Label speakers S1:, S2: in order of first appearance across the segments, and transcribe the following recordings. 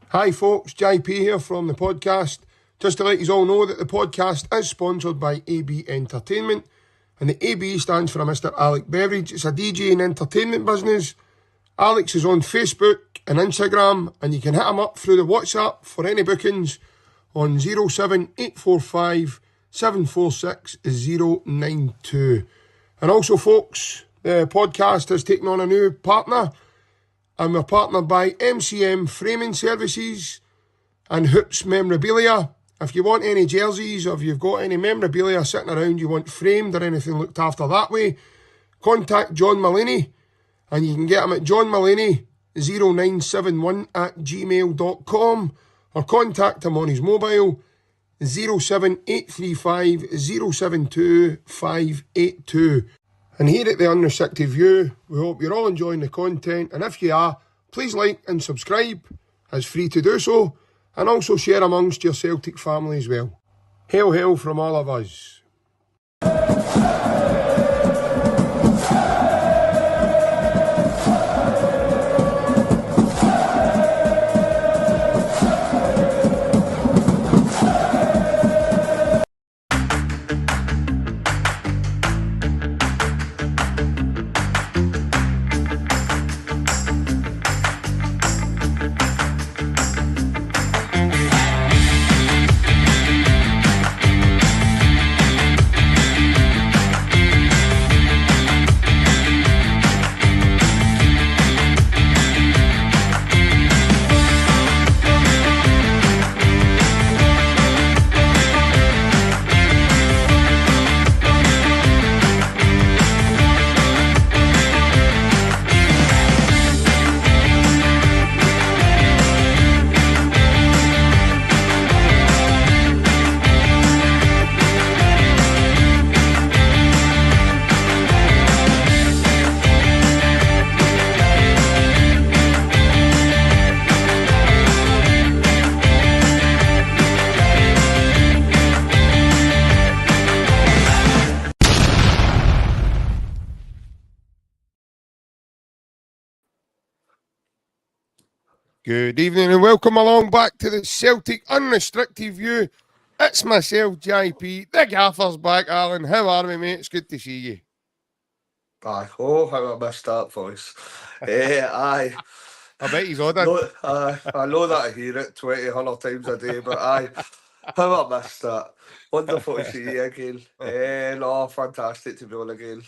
S1: Hi folks, JP here from the podcast. Just to let you all know that the podcast is sponsored by AB Entertainment, and the AB stands for Mr. Alec Beveridge. It's a DJ and entertainment business. Alex is on Facebook and Instagram, and you can hit him up through the WhatsApp for any bookings on 07845 746 092. And also folks, the podcast has taken on a new partner, and we're partnered by MCM Framing Services and Hoops Memorabilia. If you want any jerseys, or if you've got any memorabilia sitting around you want framed or anything looked after that way, contact John Mullaney, and you can get him at johnmullaney0971@gmail.com, or contact him on his mobile 07835 072 582. And here at the Unrestricted View, we hope you're all enjoying the content, and if you are, please like and subscribe. It's free to do so, and also share amongst your Celtic family as well. Hail, hail from all of us. Good evening and welcome along back to the Celtic Unrestricted View. It's myself, JP. The gaffer's back, Alan. How are we, mate? It's good to see you.
S2: Aye, oh, how I missed that voice. Aye.
S1: I bet he's ordered.
S2: No, I know that I hear it 100 times a day, but aye, how I missed that. Wonderful to see you again. No, fantastic to be on again.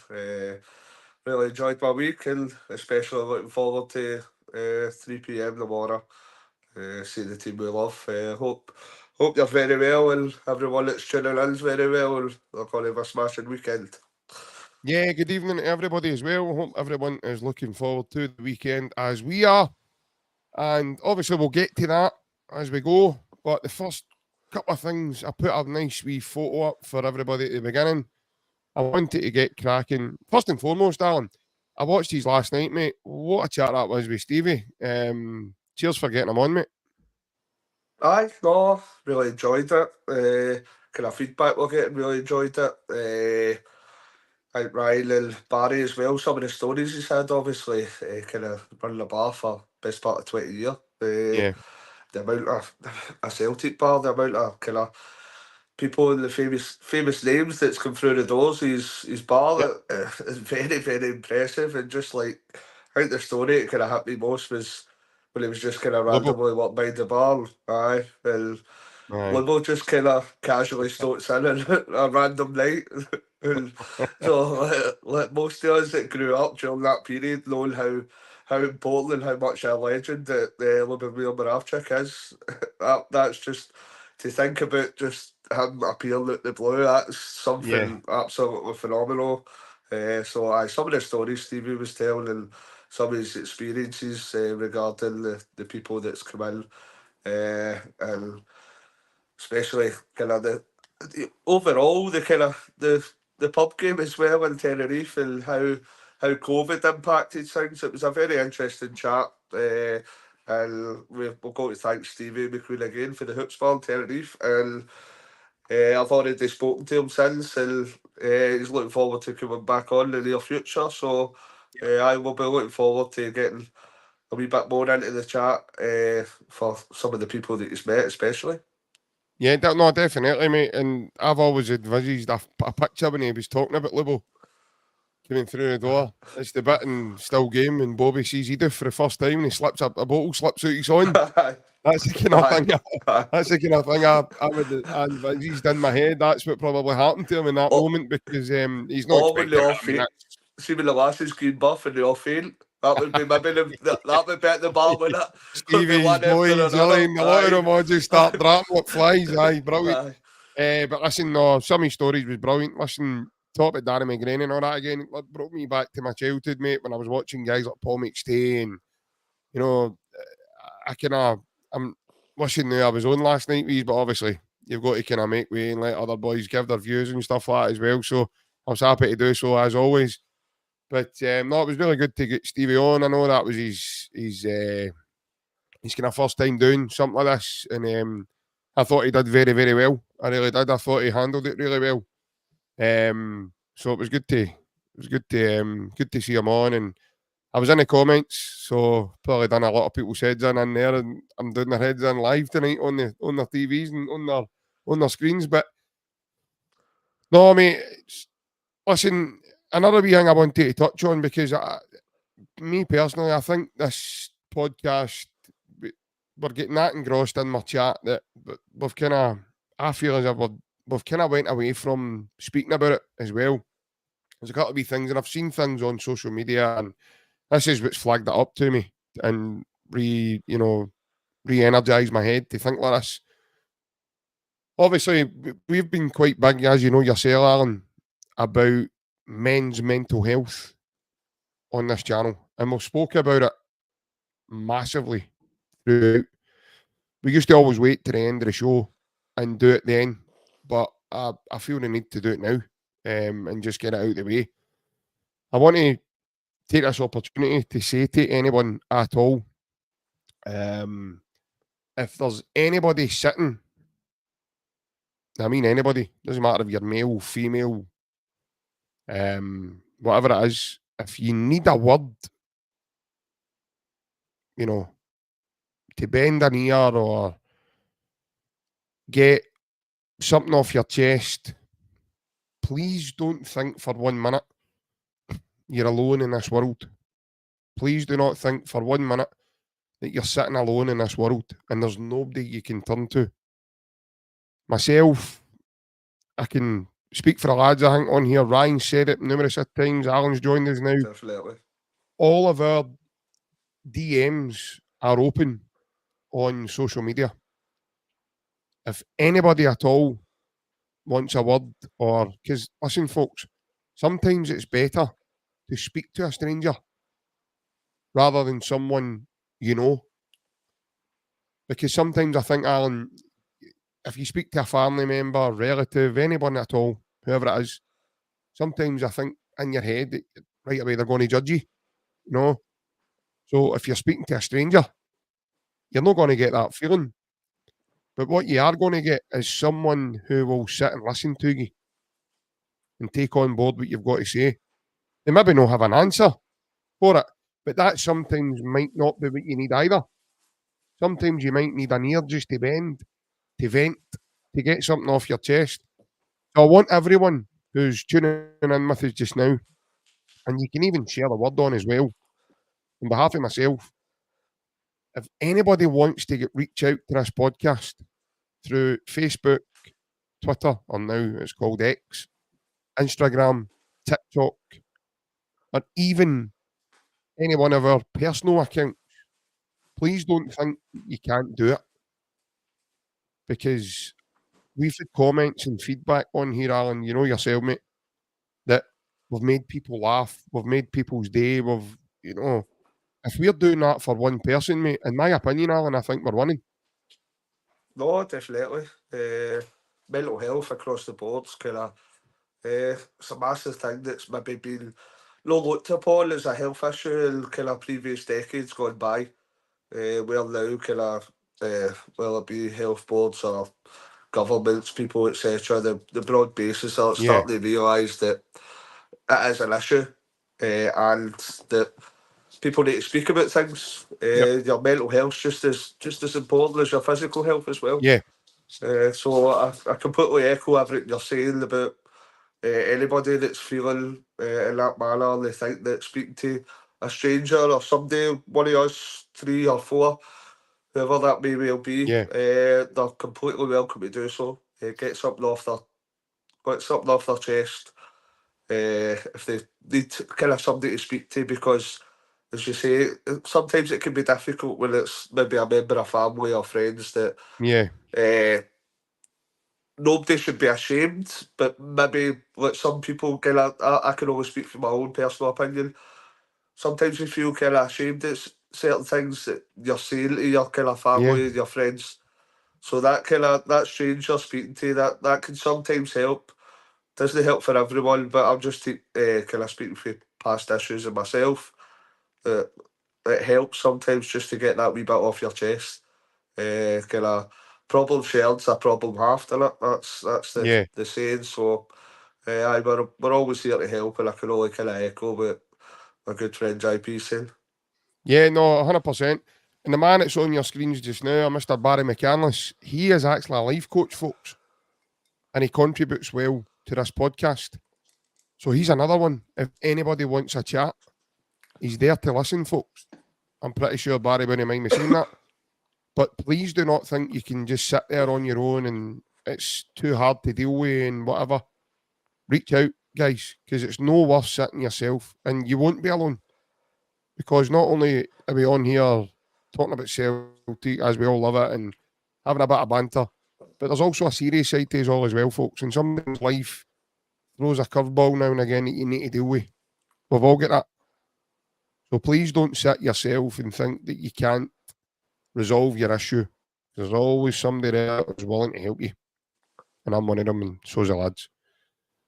S2: Really enjoyed my week, and especially looking forward to 3 p.m. tomorrow. See the team we love. Hope you're very well, and everyone that's tuning in is very well, and they're going to have a smashing weekend.
S1: Yeah, good evening to everybody as well. Hope everyone is looking forward to the weekend as we are. And obviously we'll get to that as we go. But the first couple of things, I put a nice wee photo up for everybody at the beginning. I wanted to get cracking. First and foremost, Alan, I watched these last night, mate. What a chat that was with Stevie. Cheers for getting him on, mate.
S2: Aye, no, really enjoyed it. Kind of feedback we're getting, really enjoyed it. I think Ryan and Barry as well, some of the stories he's had, obviously, kind of running the bar for best part of 20 years.
S1: Yeah.
S2: The amount of a Celtic bar, the amount of kind of people and the famous names that's come through the doors, his bar, is very, very impressive. And just like, I think the story that kind of hit me most was when he was just kind of randomly walking by the bar. Aye, and Liverpool just kind of casually stoats in on a random night. And so, like most of us that grew up during that period, knowing how important and how much a legend that Lubomir Moravchik is, that's just to think about, just him appearing at the blue. That's something absolutely phenomenal. So, some of the stories Stevie was telling and some of his experiences regarding the people that's come in, and especially kind of the overall the kind of the pub game as well in Tenerife, and how COVID impacted things. It was a very interesting chat, and we've got to thank Stevie McQueen again for the hoops bar in Tenerife, and I've already spoken to him since, and he's looking forward to coming back on in the near future. So I will be looking forward to getting a wee bit more into the chat for some of the people that he's met, especially.
S1: Yeah, no, definitely, mate. And I've always envisaged a picture when he was talking about Lubo coming through the door. It's the bit in Still Game and Bobby sees Edith for the first time and he slips up a bottle, slips out his on. That's the kind of thing. That's the kind of thing I would envisaged in my head. That's what probably happened to him in that moment because he's not
S2: when they
S1: expecting
S2: all
S1: it. I mean,
S2: see when the lasses green buff and they all faint. That would be maybe that would be at the bar with it.
S1: Stevie's, Lloyd, Gillian, a lot of them all just start dropping like flies. Aye, brilliant. But listen, no, some of his stories was brilliant. Listen, talk about Danny McGrain and all that again. It brought me back to my childhood, mate, when I was watching guys like Paul McStay and, you know, I'm wishing I was on last night, but obviously you've got to kind of make way and let other boys give their views and stuff like that as well. So I was happy to do so as always. But no, it was really good to get Stevie on. I know that was his kind of first time doing something like this, and I thought he did very, very well. I really did. I thought he handled it really well. So it was good to see him on, and I was in the comments, so probably done a lot of people's heads in there, and I'm doing their heads in live tonight on their TVs and on their screens. But no, mate, listen, another wee thing I wanted to touch on because me personally, I think this podcast we're getting that engrossed in my chat that we've kind of, I feel as if we've kind of went away from speaking about it as well. There's a couple of wee things, and I've seen things on social media, and this is what's flagged it up to me and re-energise my head to think like this. Obviously, we've been quite big, as you know yourself, Alan, about men's mental health on this channel, and we've spoke about it massively throughout. We used to always wait to the end of the show and do it then, but I feel the need to do it now and just get it out of the way. I want to take this opportunity to say to anyone at all, if there's anybody sitting, I mean anybody, doesn't matter if you're male, female, whatever it is, if you need a word, to bend an ear or get something off your chest, please don't think for 1 minute you're alone in this world. Please do not think for 1 minute that you're sitting alone in this world and there's nobody you can turn to. Myself, I can speak for the lads, I think, on here. Ryan said it numerous times. Alan's joined us now.
S2: Definitely.
S1: All of our DMs are open on social media. If anybody at all wants a word, or because listen, folks, sometimes it's better to speak to a stranger rather than someone you know. Because sometimes I think, Alan, if you speak to a family member, relative, anyone at all, whoever it is, sometimes I think in your head that right away they're going to judge you. So if you're speaking to a stranger, you're not going to get that feeling. But what you are going to get is someone who will sit and listen to you and take on board what you've got to say. They maybe not have an answer for it, but that sometimes might not be what you need either. Sometimes you might need an ear just to bend, to vent, to get something off your chest. So I want everyone who's tuning in with us just now, and you can even share the word on as well, on behalf of myself, if anybody wants to reach out to this podcast through Facebook, Twitter, or now it's called X, Instagram, TikTok, or even any one of our personal accounts, please don't think you can't do it. Because we've had comments and feedback on here, Alan, you know yourself, mate, that we've made people laugh, we've made people's day, if we're doing that for one person, mate, in my opinion, Alan, I think we're winning.
S2: No, definitely. Mental health across the board's kind of it's a massive thing that's maybe been not looked upon as a health issue in kind of previous decades gone by. Where now kind of whether it be health boards or governments, people, etc., the broad basis are starting to realise that it is an issue, and that people need to speak about things. Your mental health's just as important as your physical health as well.
S1: Yeah.
S2: So I completely echo everything you're saying about anybody that's feeling in that manner. They think that speaking to a stranger or somebody, one of us, 3 or 4, whoever that may well be, they're completely welcome to do so. Get something off their chest. If they need kind of somebody to speak to, because as you say, sometimes it can be difficult when it's maybe a member of family or friends that nobody should be ashamed, but maybe like some people kind of, I can only speak from my own personal opinion. Sometimes you feel kind of ashamed at certain things that you're saying to your kind of family and your friends. So that stranger speaking to you, that can sometimes help. Doesn't help for everyone, but I'm just kind of speaking for past issues of myself. It helps sometimes just to get that wee bit off your chest. Kind of problem shared's a problem halved, innit? That's the saying. So we're always here to help, and I can only kind of echo what my good friend JP saying.
S1: Yeah, no, 100%. And the man that's on your screens just now, Mr. Barry McCandless, he is actually a life coach, folks. And he contributes well to this podcast. So he's another one. If anybody wants a chat, he's there to listen, folks. I'm pretty sure Barry wouldn't mind me saying that. But please do not think you can just sit there on your own and it's too hard to deal with and whatever. Reach out, guys, because it's no worth sitting yourself, and you won't be alone. Because not only are we on here talking about Celtic as we all love it and having a bit of banter, but there's also a serious side to us all as well, folks. And sometimes life throws a curveball now and again that you need to deal with. We've all got that. So please don't sit yourself and think that you can't resolve your issue. There's always somebody there who's willing to help you. And I'm one of them, and so's the lads.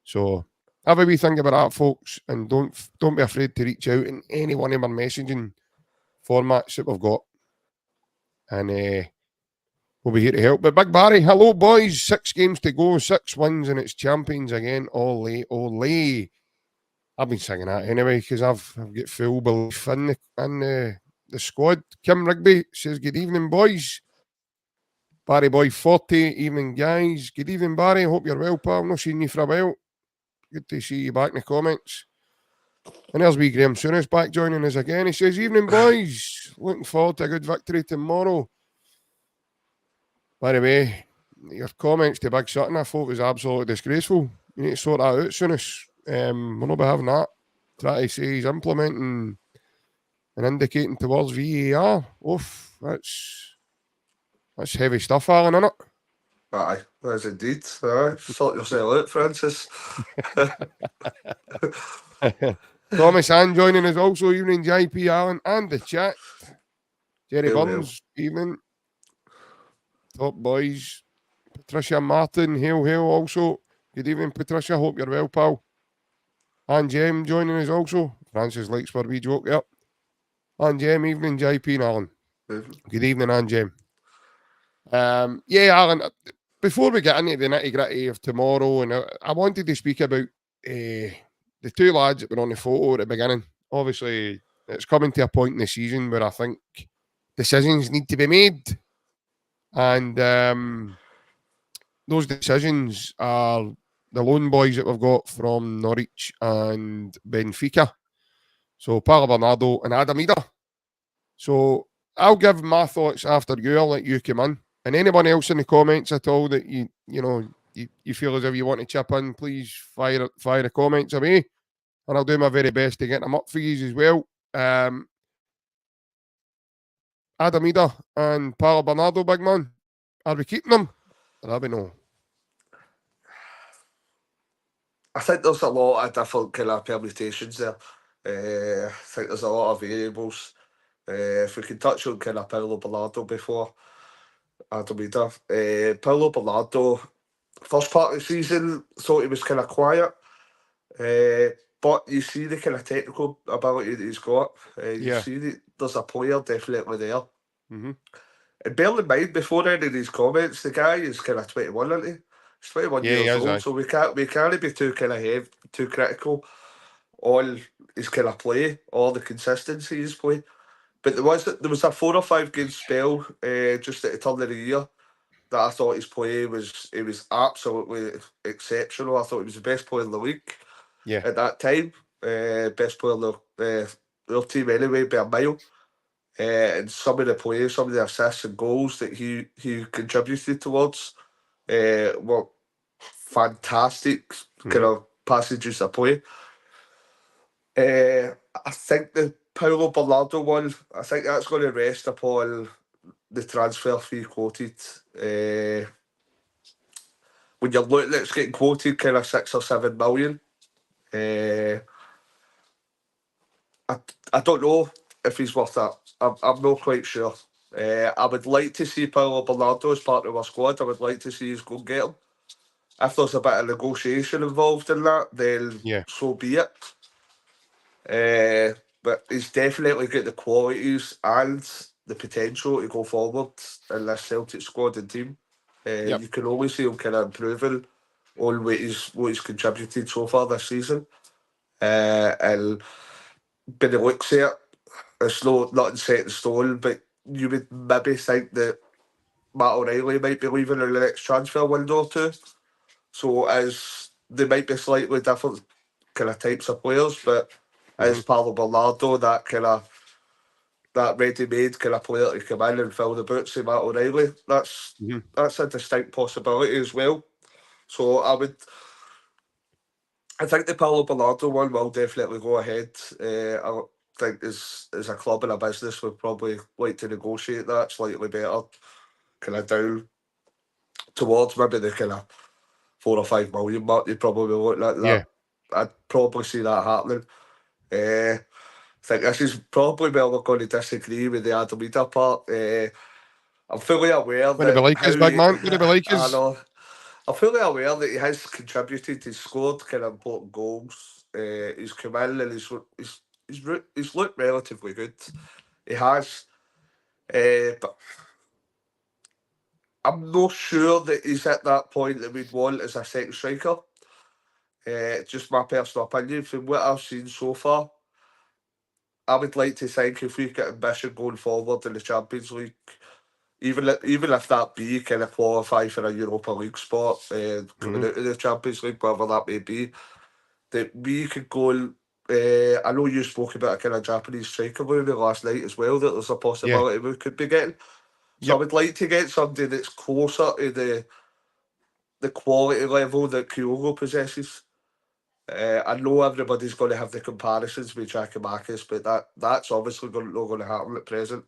S1: So have a wee think about that, folks, and don't be afraid to reach out in any one of our messaging formats that we've got. And we'll be here to help. But Big Barry, hello, boys. 6 games to go, 6 wins, and it's champions again. Ole, ole. I've been singing that anyway because I've got full belief in the squad. Kim Rigby says, good evening, boys. Barry Boy 40, evening, guys. Good evening, Barry. Hope you're well, pal. Not seen you for a while. Good to see you back in the comments. And there's wee Graham Souness back joining us again. He says, evening, boys. Looking forward to a good victory tomorrow. By the way, your comments to Big Sutton, I thought was absolutely disgraceful. You need to sort that out, Souness. We're not having that. Try to say he's implementing and indicating towards VAR. Oof, that's heavy stuff, Alan, isn't it?
S2: Aye, that's indeed. Sort yourself out, Francis.
S1: Thomas Ann joining us also, evening, JP Allen, and the chat. Jerry Burns, evening. Top boys. Patricia Martin, hail, also. Good evening, Patricia. Hope you're well, pal. And Jem joining us also. Francis likes where we joke up. And Jem, evening, JP and Alan. Good evening, and Jem. Alan, before we get into the nitty-gritty of tomorrow, and I wanted to speak about the 2 lads that were on the photo at the beginning. Obviously, it's coming to a point in the season where I think decisions need to be made. And those decisions are the loan boys that we've got from Norwich and Benfica. So, PAULO, BERNARDO and IDAH. So, I'll give my thoughts after you. I'll let you come in. And anyone else in the comments at all that you feel as if you want to chip in, please fire the comments away. And I'll do my very best to get them up for you as well. IDAH and PAULO, BERNARDO, big man. Are we keeping them? Or no?
S2: I think there's a lot of different kind of permutations there. I think there's a lot of variables. If we can touch on kind of PAULO BERNARDO before IDAH. PAULO BERNARDO, first part of the season, thought he was kind of quiet. But you see the kind of technical ability that he's got. You see that there's a player definitely there.
S1: Mm-hmm.
S2: And bear in mind, before any of these comments, the guy is kind of 21, isn't he? He's 21 years old, so we can't be too kind of too critical all his kind of play, all the consistency in his play. But there was a 4 or 5 game spell just at the turn of the year that I thought his play was absolutely exceptional. I thought he was the best player in the league at that time. Best player in their team anyway by a mile. And some of the plays, some of the assists and goals that he contributed towards were fantastic kind of passages of play. I think the Paulo Bernardo one, I think that's going to rest upon the transfer fee quoted. When you're looking at it's getting quoted kind of 6 or 7 million, I don't know if he's worth that. I'm not quite sure. I would like to see Paulo Bernardo as part of our squad. I would like to see us go and get him. If there's a bit of negotiation involved in that, then so be it. But he's definitely got the qualities and the potential to go forward in this Celtic squad and team. You can always see him kind of improving on what he's contributed so far this season. And by the looks of it, it's nothing set in stone, but you would maybe think that Matt O'Reilly might be leaving in the next transfer window or two. So as they might be slightly different kind of types of players, but as Paulo Bernardo, that ready-made kind of player to come in and fill the boots of Matt O'Reilly, that's a distinct possibility as well. So I think the Paulo Bernardo one will definitely go ahead. I think as a club and a business, we'd probably like to negotiate that slightly better, kind of down towards maybe the kind of 4 or 5 million mark. You'd probably look at that. I'd probably see that happening. I think this is probably where we're going to disagree with the IDAH part. I'm fully aware
S1: that be like his big man. Would it be like his?
S2: I know. I'm fully aware that he has contributed. He's scored kind of important goals. He's come in and he's looked relatively good. He has, but I'm not sure that he's at that point that we'd want as a second striker. Just my personal opinion. From what I've seen so far, I would like to think if we get ambition going forward in the Champions League, even if that be kind of qualify for a Europa League spot coming out of the Champions League, whatever that may be, that we could go. I know you spoke about a kind of Japanese striker movie last night as well. That there's a possibility we could be getting. So I would like to get somebody that's closer to the quality level that Kyogo possesses. I know everybody's going to have the comparisons with Giacomakis, but that's obviously not going to happen at present.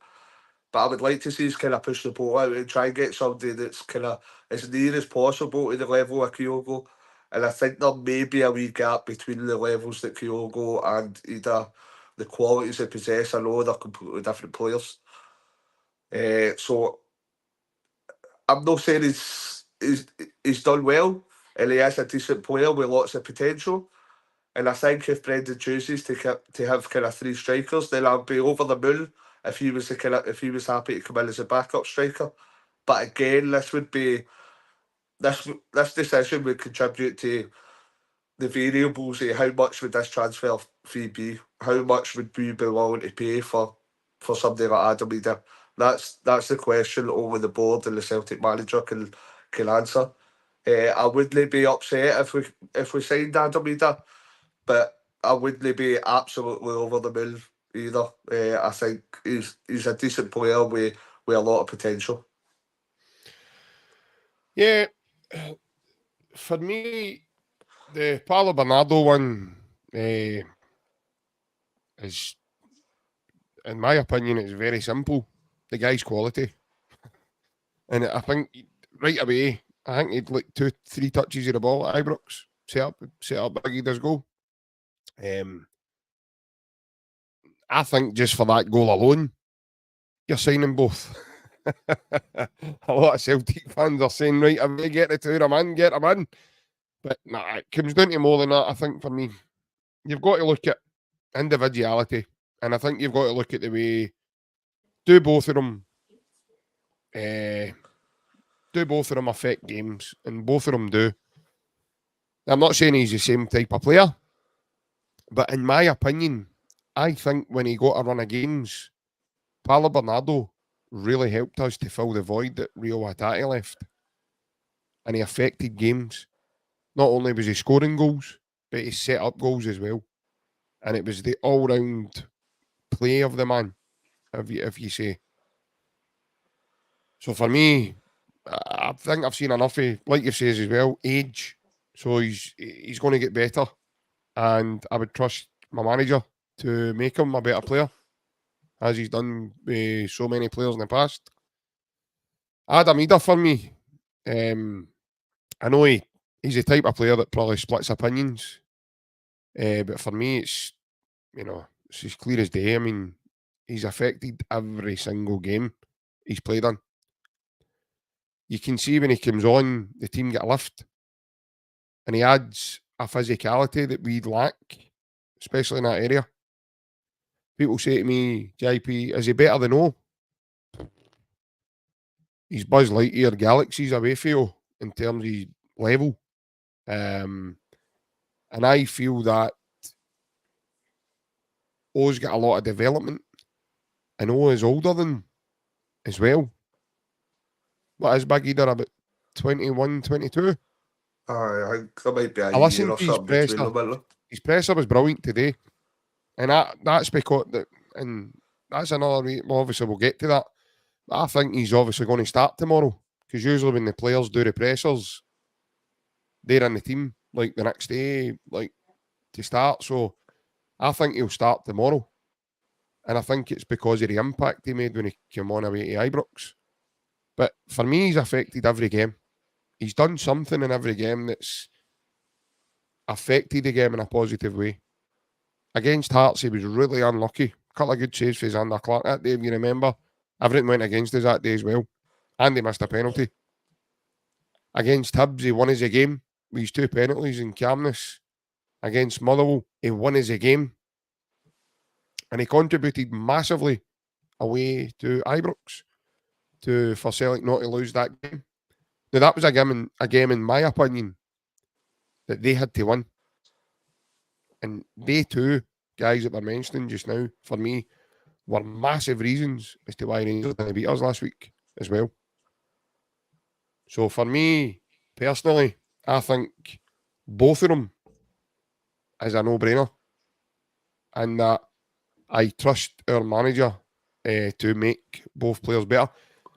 S2: But I would like to see us kind of push the boat out and try and get somebody that's kind of as near as possible to the level of Kyogo. And I think there may be a wee gap between the levels that Kyogo and either the qualities they possess. I know they're completely different players. So I'm not saying he's done well, and he is a decent player with lots of potential. And I think if Brendan chooses to have kind of 3 strikers, then I'd be over the moon if he was happy to come in as a backup striker. But again, this decision would contribute to the variables of how much would this transfer fee be? How much would we be willing to pay for somebody like Adam Ida? That's the question only the board and the Celtic manager can answer. I wouldn't be upset if we signed Adam Ida, but I wouldn't be absolutely over the moon either. I think he's a decent player with a lot of potential.
S1: Yeah, for me, the Paulo Bernardo one is, in my opinion, it's very simple. The guy's quality. And I think right away, I think he'd like 2-3 touches of the ball at Ibrox. Set up Biggie does goal. I think just for that goal alone, you're signing both. A lot of Celtic fans are saying, right away, get the 2 of them in, get them in. But nah, it comes down to more than that, I think, for me. You've got to look at individuality. And I think you've got to look at the way, do both of them affect games? And both of them do. I'm not saying he's the same type of player, But in my opinion, I think when he got a run of games, Paulo Bernardo really helped us to fill the void that Rio Hatate left. And he affected games. Not only was he scoring goals, but he set up goals as well. And it was the all-round play of the man, if you say. So for me, I think I've seen enough of, like you says as well, age. So he's going to get better. And I would trust my manager to make him a better player, as he's done with so many players in the past. Adamida for me, I know he's the type of player that probably splits opinions, but for me, it's as clear as day. I mean, he's affected every single game he's played in. You can see when he comes on, the team get a lift, and he adds a physicality that we lack, especially in that area. People say to me, JP, is he better than O? He's Buzz Lightyear galaxies away from you in terms of level. And I feel that O's got a lot of development, and O is older than as well. What is Big Eater, about 21, 22?
S2: I think there might be a
S1: I
S2: year
S1: listened
S2: or
S1: to his
S2: something between
S1: presser.
S2: them, isn't there?
S1: His presser was brilliant today. And that's because, and that's another way, well, obviously we'll get to that. But I think he's obviously going to start tomorrow. Because usually when the players do the pressers, they're in the team, like the next day, like to start. So I think he'll start tomorrow. And I think it's because of the impact he made when he came on away to Ibrox. But for me, he's affected every game. He's done something in every game that's affected the game in a positive way. Against Hearts, he was really unlucky. A couple of good saves for Xander Clark that day, if you remember. Everything went against us that day as well. And he missed a penalty. Against Hibs, he won us a game with his 2 penalties in calmness. Against Motherwell, he won us a game. And he contributed massively away to Ibrox for Celtic not to lose that game. Now, that was a game, in my opinion, that they had to win. And they two guys that were mentioning just now, for me, were massive reasons as to why Rangers didn't beat us last week as well. So for me, personally, I think both of them is a no-brainer. And that I trust our manager to make both players better.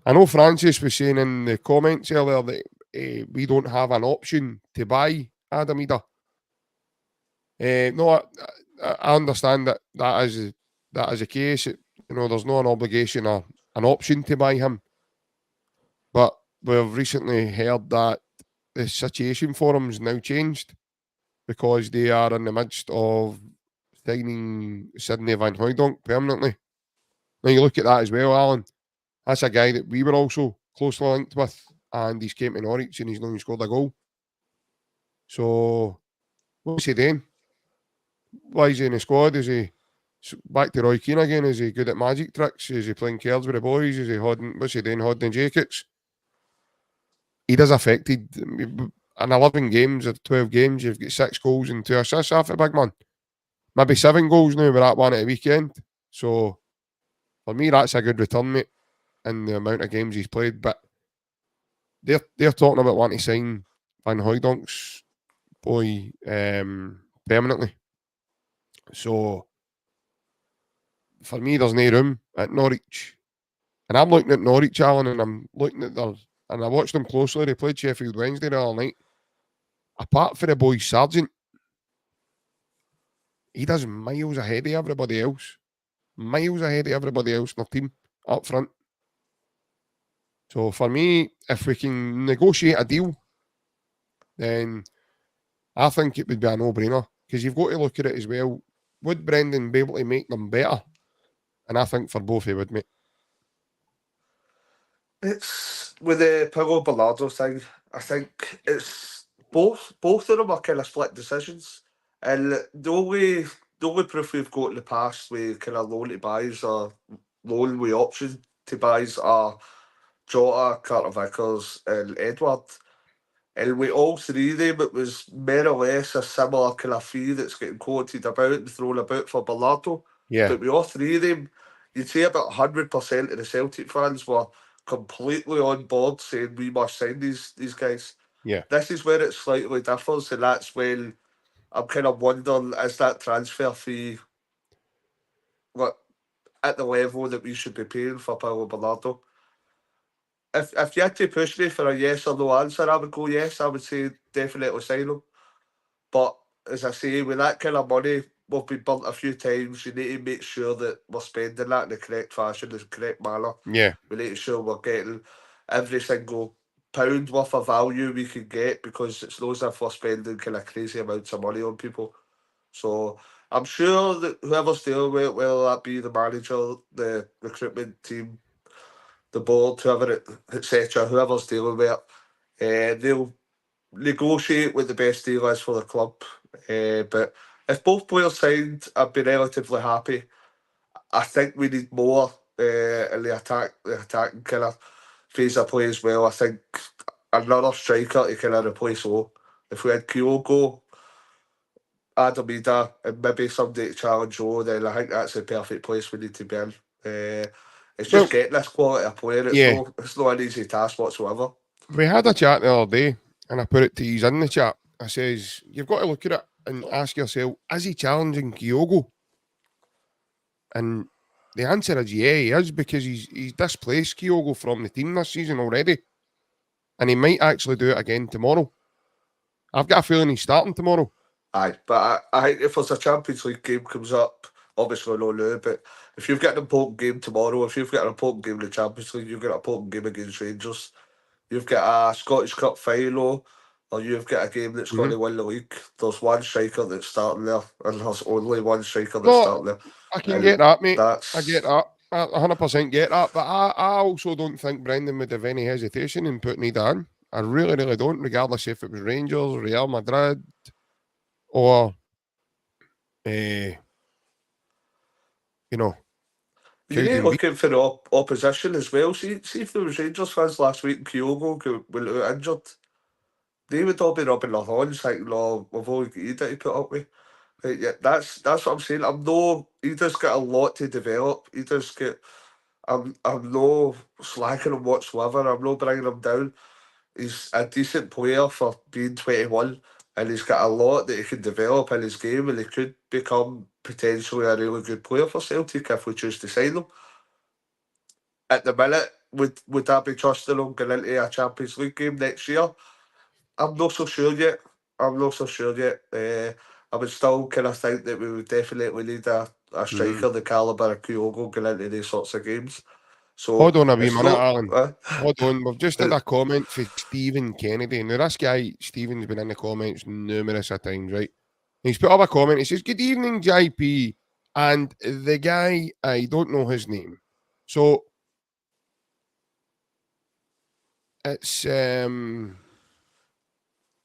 S1: I know Francis was saying in the comments earlier that we don't have an option to buy Adamida. No, I understand that is the case. There's no an obligation or an option to buy him. But we've recently heard that the situation for him has now changed because they are in the midst of signing Sidney Van Hooijdonk permanently. Now you look at that as well, Alan. That's a guy that we were also closely linked with, and he's came to Norwich and he's not even scored a goal. So what's he doing? Why is he in the squad? Is he back to Roy Keane again? Is he good at magic tricks? Is he playing cards with the boys? Is he what's he doing, holding jackets? He does affected. In 11 games or 12 games, you've got 6 goals and 2 assists off a big man. Maybe 7 goals now with that one at the weekend. So for me, that's a good return, mate, in the amount of games he's played. But they're talking about wanting to sign Van Hooijdonk's boy permanently. So for me, there's no room at Norwich. And I'm looking at Norwich, Alan, and I'm looking at and I watched them closely. They played Sheffield Wednesday the other night. Apart from the boy Sargent, he does miles ahead of everybody else. Miles ahead of everybody else in the team up front. So for me, if we can negotiate a deal, then I think it would be a no-brainer. Because you've got to look at it as well. Would Brendan be able to make them better? And I think for both he would, mate.
S2: It's with the Paulo Bernardo thing. I think it's both of them are kind of split decisions, and the only proof we've got in the past with kind of loan to buys or loan with option to buys are Jota, Carter Vickers, and Edward. And with all three of them, it was more or less a similar kind of fee that's getting quoted about and thrown about for Bernardo.
S1: Yeah.
S2: But with all three of them, you'd say about 100% of the Celtic fans were completely on board saying we must sign these guys.
S1: Yeah.
S2: This is where it slightly differs, and that's when I'm kind of wondering, is that transfer fee like, at the level that we should be paying for Paulo Bernardo? If you had to push me for a yes or no answer, I would go yes. I would say definitely sign him. But as I say, with that kind of money, we've been burnt a few times. You need to make sure that we're spending that in the correct fashion, the correct manner.
S1: Yeah.
S2: We need to sure we're getting every single pound worth of value we can get, because it's not as if we're spending kind of crazy amounts of money on people. So I'm sure that whoever's dealing with it, whether that be the manager, the recruitment team, the board, whoever it, etc., whoever's dealing with it, they'll negotiate what the best deal is for the club. But if both players signed, I'd be relatively happy. I think we need more in the attacking kind of phase of play as well. I think another striker to kind of replace O. If we had Kyogo, Adam IDAH, and maybe somebody to challenge O, then I think that's the perfect place we need to be in. It's
S1: Well,
S2: just getting this quality of player.
S1: yeah.
S2: It's not an easy task whatsoever.
S1: We had a chat the other day, and I put it to you in the chat. I says, you've got to look at it and ask yourself, is he challenging Kyogo? And the answer is yeah, he is, because he's displaced Kyogo from the team this season already. And he might actually do it again tomorrow. I've got a feeling he's starting tomorrow.
S2: Aye, but I think if there's a Champions League game comes up, obviously not now, but if you've got an important game tomorrow, if you've got an important game in the Champions League, you've got an important game against Rangers, you've got a Scottish Cup final, or you've got a game that's going to win the league, there's one striker that's starting there, and there's only one striker that's
S1: No,
S2: starting there.
S1: I can
S2: And
S1: get that, mate.
S2: that's...
S1: I get that. I 100% get that. But I also don't think Brendan would have any hesitation in putting it in. I really, really don't, regardless if it was Rangers, Real Madrid, or, you know,
S2: You need to
S1: Cowden.
S2: look out for the opposition as well. See if there was Rangers fans last week and Kyogo were injured. They would all be rubbing their hands like, no, we've only got Ida to put up with. Yeah, that's what I'm saying. Ida's got a lot to develop. Ida's got... I'm no slacking him whatsoever. I'm not bringing him down. He's a decent player for being 21, and he's got a lot that he can develop in his game, and he could become potentially a really good player for Celtic if we choose to sign him. At the minute, would I be trusting him going into a Champions League game next year? I'm not so sure yet. I would still kind of think that we would definitely need a striker the calibre of Kyogo going into these sorts of games. So
S1: Hold on a wee
S2: it's
S1: minute,
S2: not...
S1: Alan. Hold on. We've just had a comment for Stephen Kennedy. Now, this guy, Stephen's been in the comments numerous of times, right? He's put up a comment. He says, good evening, JP. And the guy, I don't know his name. So, it's, I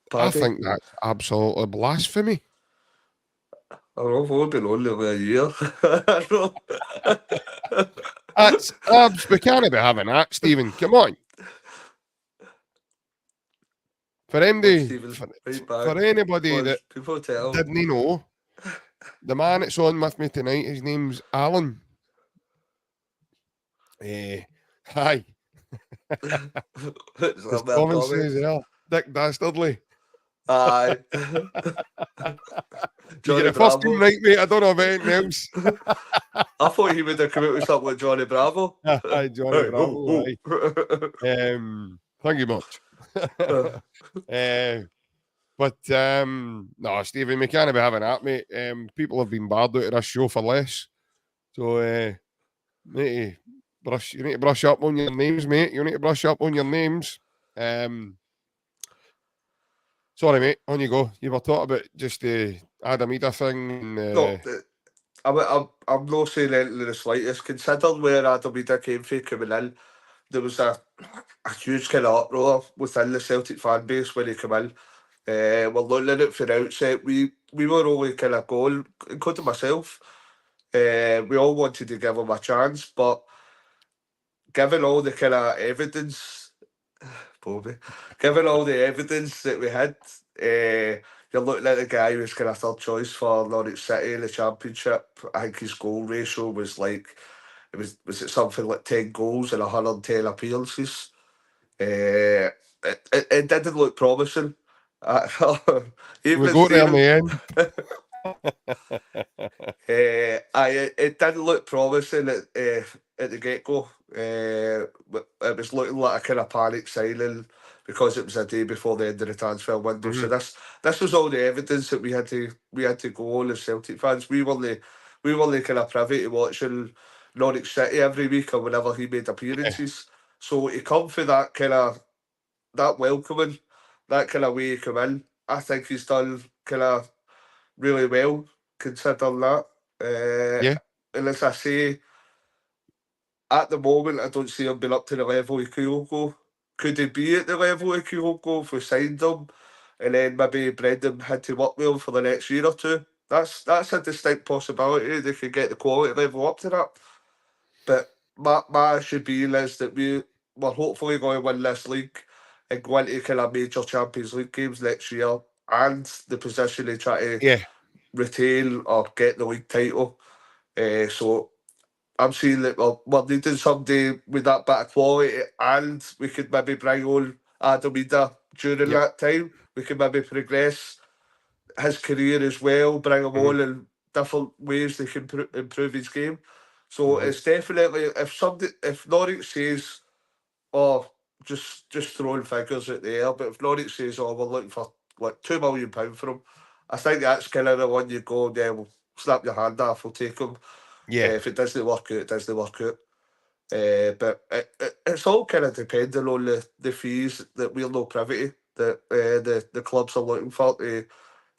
S2: Paddy,
S1: think that's absolutely blasphemy.
S2: I don't know, I've only been on nearly a year. I know.
S1: That's abs. We can't be having that, Stephen. Come on. For anybody,
S2: Stephen, right
S1: for
S2: back.
S1: anybody that
S2: People tell.
S1: didn't know, the man that's on with me tonight, his name's Alan. Hi. His comment says there, Dick Dastardly.
S2: Aye.
S1: You get
S2: Johnny
S1: the first
S2: Bravo.
S1: team right, mate. I don't know of anything else.
S2: I thought he would have come out with something like Johnny Bravo.
S1: Hi, Johnny Bravo. Thank you much. But no, Stephen, we can't be having that, mate. People have been barred out of this show for less. So you need to brush up on your names, mate. You need to brush up on your names. Sorry, mate. On you go. You were talking about just the Adam Ida thing. And,
S2: No, I'm not saying anything in the slightest. Considering where Adam Ida came from coming in, there was a huge kind of uproar within the Celtic fan base when he came in. We're looking at it from the outset. We were only kind of going, including myself. We all wanted to give him a chance, but given all the kind of evidence Bobby. Given all the evidence that we had, you're looking at the guy who's kind of third choice for Norwich City in the Championship. I think his goal ratio was like, was it something like 10 goals and 110 appearances? It didn't look promising.
S1: We
S2: Even
S1: got there in the
S2: Stephen,
S1: end.
S2: it didn't look promising at the get go. It was looking like a kind of panic signing because it was a day before the end of the transfer window. So this was all the evidence that we had to go on as Celtic fans. We were kind of privy to watching Norwich City every week or whenever he made appearances. So he come for that kind of that welcoming, that kind of way he come in. I think he's done kind of really well considering that.
S1: Yeah.
S2: And as I say, at the moment, I don't see him being up to the level of Kyogo. Could he be at the level of Kyogo if we signed him, and then maybe Brendan had to work with him for the next year or two? That's a distinct possibility. They could get the quality level up to that. But my issue being is that we're hopefully going to win this league and go into kind of major Champions League games next year, and the position to try to retain or get the league title. So I'm saying that we're needing somebody with that bit of quality, and we could maybe bring on Adamida during that time. We could maybe progress his career as well, bring him on in different ways they can improve his game. So it's definitely, if Norwich says, oh, just throwing figures at the air, but if Norwich says, oh, we're looking for like £2 million for him, I think that's kind of the one you go, yeah, we'll snap your hand off, we'll take him. If it doesn't work out, it doesn't work out. But it's all kind of depending on the fees that we're not privy to, that the clubs are looking for to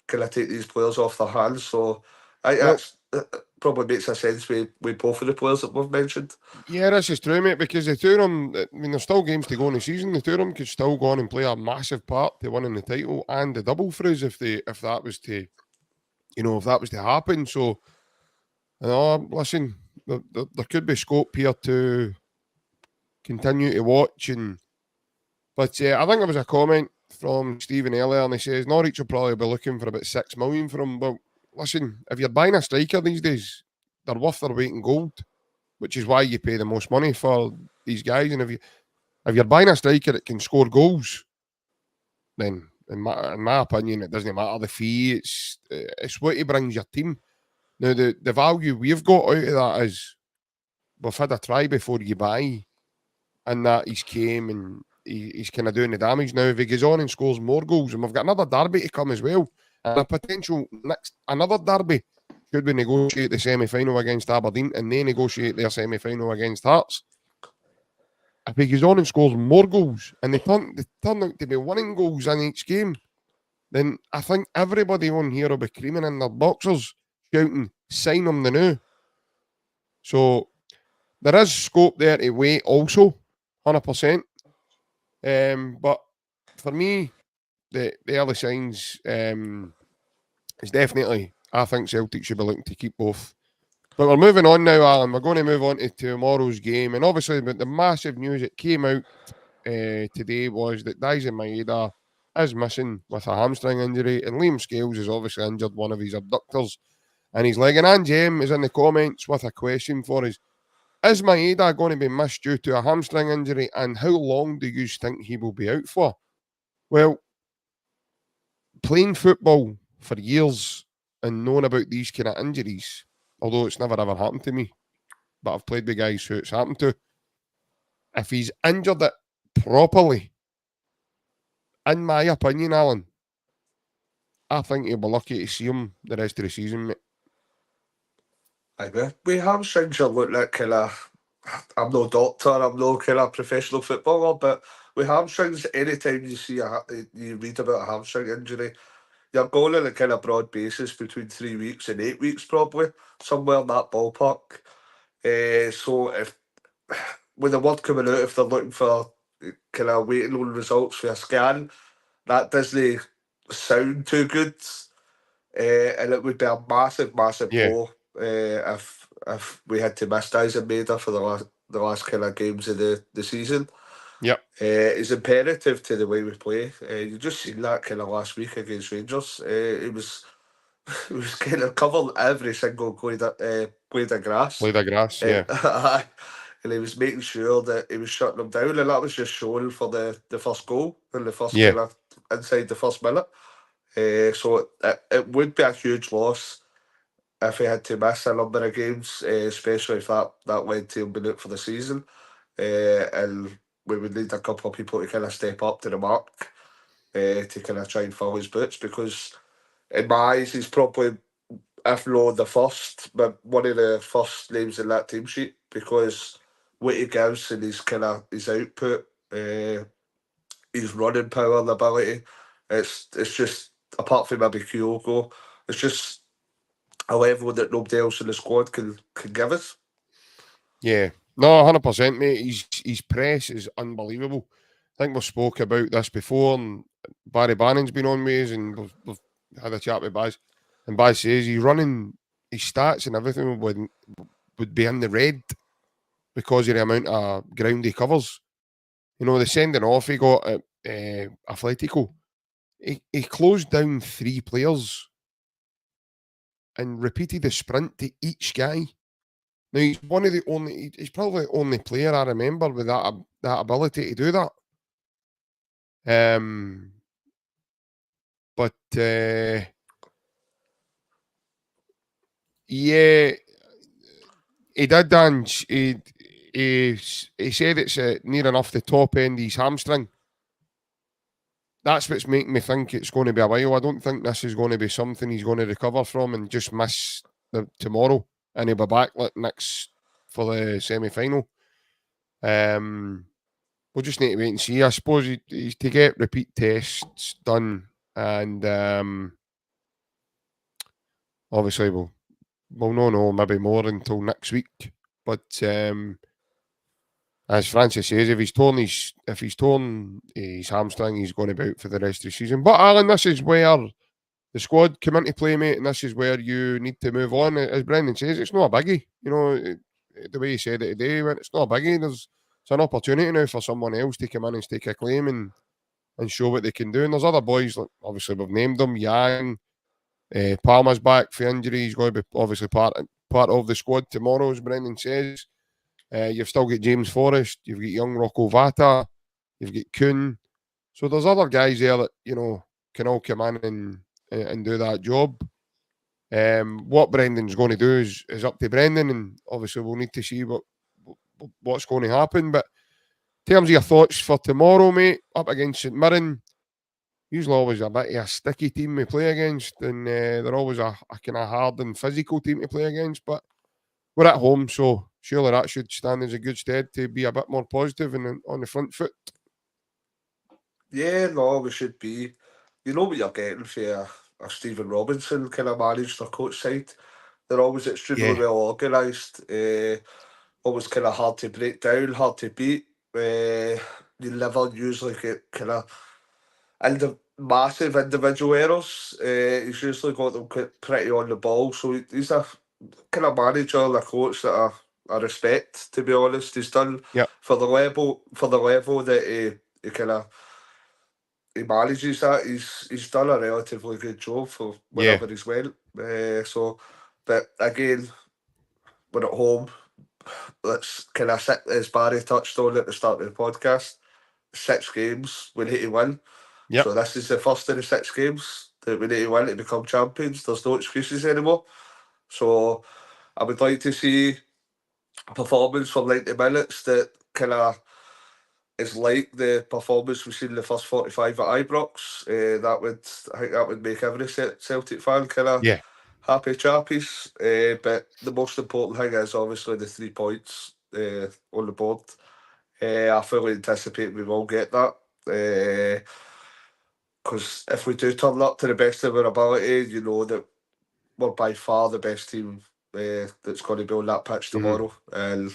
S2: kind of take these players off their hands. So I think that probably makes a sense with both of the players that we've mentioned.
S1: Yeah, this is true, mate, because the two of them, I mean, there's still games to go in the season. The two of them could still go on and play a massive part to winning the title and the double for us if that was to, if that was to happen. So, listen, there could be scope here to continue to watch. But I think there was a comment from Stephen earlier, and he says Norwich will probably be looking for about $6 million for him. Well, listen, if you're buying a striker these days, they're worth their weight in gold, which is why you pay the most money for these guys. And if you're buying a striker that can score goals, then in my opinion, it doesn't matter the fee. It's what he brings your team. Now, the value we've got out of that is we've had a try before you buy, and that he's came and he's kind of doing the damage now. If he goes on and scores more goals, and we've got another derby to come as well, and a potential another derby should we negotiate the semi-final against Aberdeen and they negotiate their semi-final against Hearts. If he goes on and scores more goals and they turn out to be winning goals in each game, then I think everybody on here will be creaming in their boxers, shouting, sign him the new. So there is scope there to wait also, 100%. But for me, the early signs is definitely, I think Celtic should be looking to keep both. But we're moving on now, Alan. We're going to move on to tomorrow's game. And obviously, the massive news that came out today was that Daisen Maeda is missing with a hamstring injury, and Liam Scales has obviously injured one of his abductors in his leg. And Ange M is in the comments with a question for us. Is Maeda going to be missed due to a hamstring injury, and how long do you think he will be out for? Well, playing football for years and knowing about these kind of injuries, although it's never ever happened to me, but I've played with guys who it's happened to. If he's injured it properly, in my opinion, Alan, I think he'll be lucky to see him the rest of the season, mate.
S2: We hamstrings are look like kind of, I'm no doctor, I'm no kind of professional footballer, but with hamstrings, anytime you read about a hamstring injury, you're going on a kind of broad basis between 3 weeks and 8 weeks, probably somewhere in that ballpark. So if with the word coming out, if they're looking for kind of waiting on results for a scan, that doesn't sound too good, and it would be a massive blow if we had to miss Dyson Maeda for the last kind of games of the season.
S1: Yep.
S2: Is imperative to the way we play. You just seen that kind of last week against Rangers. It was it was kind of covering every single blade of grass.
S1: Play the grass,
S2: And,
S1: yeah.
S2: and he was making sure that he was shutting them down, and that was just showing for the first goal in the first
S1: Yeah.
S2: kind of inside the first minute. So it would be a huge loss if he had to miss a number of games, especially if that led to him being out for the season. And we would need a couple of people to kind of step up to the mark to kind of try and fill his boots, because in my eyes he's probably, if not the first, but one of the first names in that team sheet, because what he gives and his output, his running power and ability, it's just, apart from maybe Kyogo, it's just a level that nobody else in the squad can give us.
S1: Yeah. No, 100%, mate. His press is unbelievable. I think we've spoke about this before, and Barry Bannon's been on with us, and we've had a chat with Baz. And Baz says he's running his stats and everything would be in the red because of the amount of ground he covers. You know, the sending off he got at Atletico, he closed down 3 players and repeated the sprint to each guy. Now he's one of the only. He's probably the only player I remember with that ability to do that. But yeah, he did dance. He said it's near enough the top end of his hamstring. That's what's making me think it's going to be a while. I don't think this is going to be something he's going to recover from and just miss tomorrow, and he'll be back next for the semi-final. We'll just need to wait and see. I suppose he's to get repeat tests done, and obviously we'll not know maybe more until next week. But as Francis says, if he's torn his hamstring, he's going to be out for the rest of the season. But Alan, this is where the squad come into play, mate, and this is where you need to move on. As Brendan says, it's not a biggie. You know, the way he said it today, it's not a biggie. It's an opportunity now for someone else to come in and stake a claim and show what they can do. And there's other boys, like obviously we've named them, Yang, Palmer's back for injury. He's going to be obviously part of the squad tomorrow, as Brendan says. You've still got James Forrest, you've got young Rocco Vata, you've got Kuhn. So there's other guys there that, you know, can all come in and do that job. What Brendan's going to do is up to Brendan, and obviously we'll need to see what's going to happen. But in terms of your thoughts for tomorrow, mate, up against St Mirren, usually always a bit of a sticky team we play against, and they're always a kind of hard and physical team to play against. But we're at home, so surely that should stand as a good stead to be a bit more positive and on the front foot.
S2: Yeah, no, we should be. You know what you're getting for a Stephen Robinson kind of managed or coach side. They're always extremely
S1: Yeah,
S2: well organised, always kind of hard to break down, hard to beat. You never usually get kind of massive individual errors. He's usually got them pretty on the ball, so he's a kind of manager and a coach that I respect. To be honest, he's done
S1: yeah,
S2: for the level that he kind of he manages that. He's done a relatively good job for
S1: yeah,
S2: wherever he's went. But again, we're at home. Let's kind of sit, as Barry touched on at the start of the podcast, 6 games we need to win.
S1: yep,
S2: So this is the first of the 6 games that we need to win to become champions. There's no excuses anymore. So I would like to see a performance for 90 minutes that kind of is like the performance we've seen in the first 45 at Ibrox. I think that would make every Celtic fan kind of
S1: yeah,
S2: happy chappies. But the most important thing is obviously the 3 points on the board. I fully anticipate we will get that. Because if we do turn up to the best of our ability, you know that we're by far the best team that's going to be on that pitch
S1: mm-hmm.
S2: tomorrow. And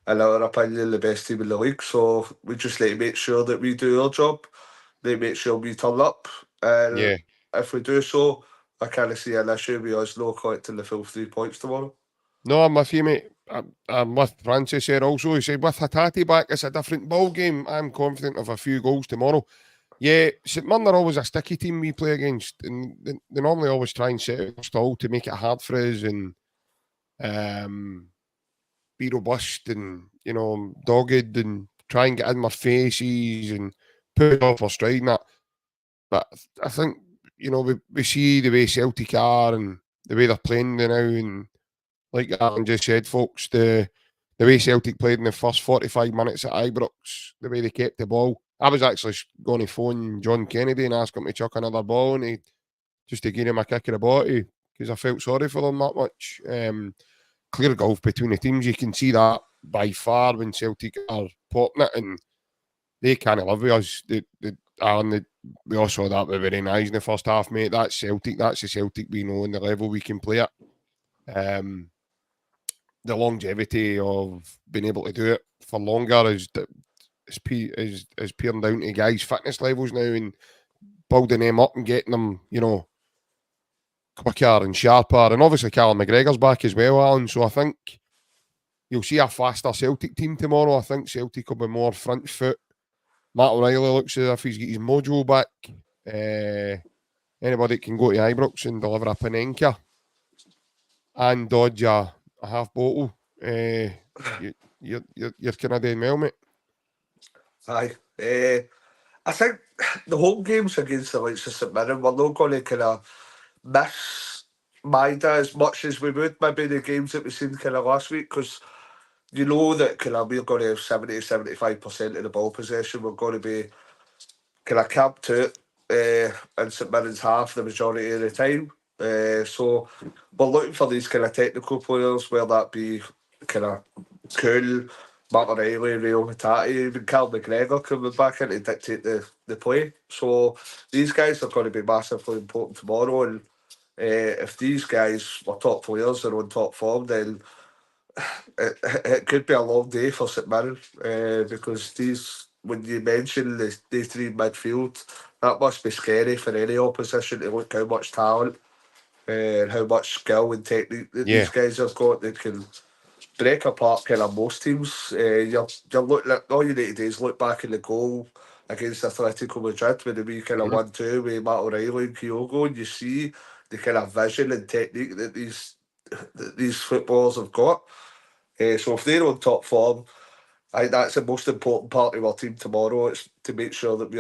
S2: in our opinion, the best team in the league. So we just need to make sure that we do our job. They make sure we turn up. And
S1: Yeah.
S2: if we do so, I can't see an issue with us not collecting the full 3 points tomorrow.
S1: No, I'm with you, mate. I'm with Francis here also. He said, with Hatate back, it's a different ball game. I'm confident of a few goals tomorrow. Yeah, St Mirren are always a sticky team we play against, and they normally always try and set up a stall to make it hard for us and be robust and, dogged and try and get in my faces and put off our stride and that. But I think, we see the way Celtic are and the way they're playing now, and like Alan just said, folks, the way Celtic played in the first 45 minutes at Ibrox, the way they kept the ball. I was actually going to phone John Kennedy and ask him to chuck another ball and just to give him a kick of the body because I felt sorry for them that much. Clear gulf between the teams. You can see that by far when Celtic are popping it, and they can't live with us. We all saw that with very nice in the first half, mate. That's Celtic. That's the Celtic we know and the level we can play at. The longevity of being able to do it for longer is peering down to guys' fitness levels now and building them up and getting them, quicker and sharper. And obviously Callum McGregor's back as well, Alan. So I think you'll see a faster Celtic team tomorrow. I think Celtic will be more front foot. Matt O'Reilly looks as if he's got his mojo back. Anybody can go to Ibrox and deliver a Panenka and dodge a half bottle. You're kind of doing well, mate.
S2: Aye. I think the home games against the likes of St Mirren, we're not going to kind of miss Maida as much as we would maybe the games that we seen kind of last week, because you know that kind of we're going to have 70-75% of the ball possession. We're going to be kind of camped out in St Mirren's half the majority of the time. So we're looking for these kind of technical players, whether that be kind of Cool, Matt O'Reilly, Rio Hatate, even Cal McGregor coming back in to dictate the play. So these guys are going to be massively important tomorrow, and if these guys were top players and on top form, then it could be a long day for St Mirren, because when you mention the three midfield, that must be scary for any opposition to look how much talent and how much skill and technique that these guys have got that can break apart kind of most teams. You're looking at, all you need to do is look back in the goal against Atletico Madrid with the wee kind of 1-2 with Matt O'Reilly and Kyogo, and you see the kind of vision and technique that these footballers have got. So if they're on top form, I think that's the most important part of our team tomorrow. It's to make sure that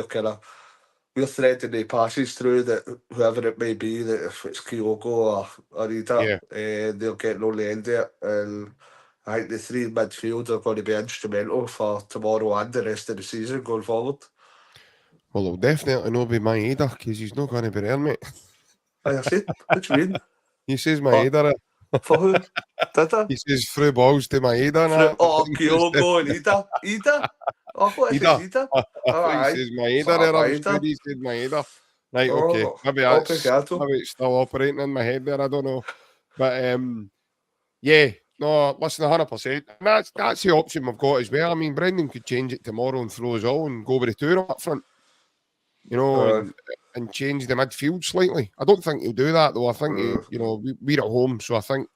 S2: we're threading the passes through, that whoever it may be, that if it's Kyogo or IDAH, they'll get on the end of it. And I think the three midfield are going to be instrumental for tomorrow and the rest of the season going forward.
S1: Well, it'll definitely not be Maeda because he's not going to be there, mate.
S2: I said, what do you mean?
S1: He says Maeda.
S2: For who? Did I?
S1: He says through balls to Maeda.
S2: Kyogo and Ida. Ida? Oh, what is it, Ida?
S1: I thought he says Maeda there. I was good, he said Maeda. Right, okay. Maybe it's still operating in my head there, I don't know. But, yeah, no, listen, 100%. And that's the option we've got as well. I mean, Brendan could change it tomorrow and throw us all and go with the two up front. And change the midfield slightly. I don't think he'll do that, though. I think, we're at home, so I think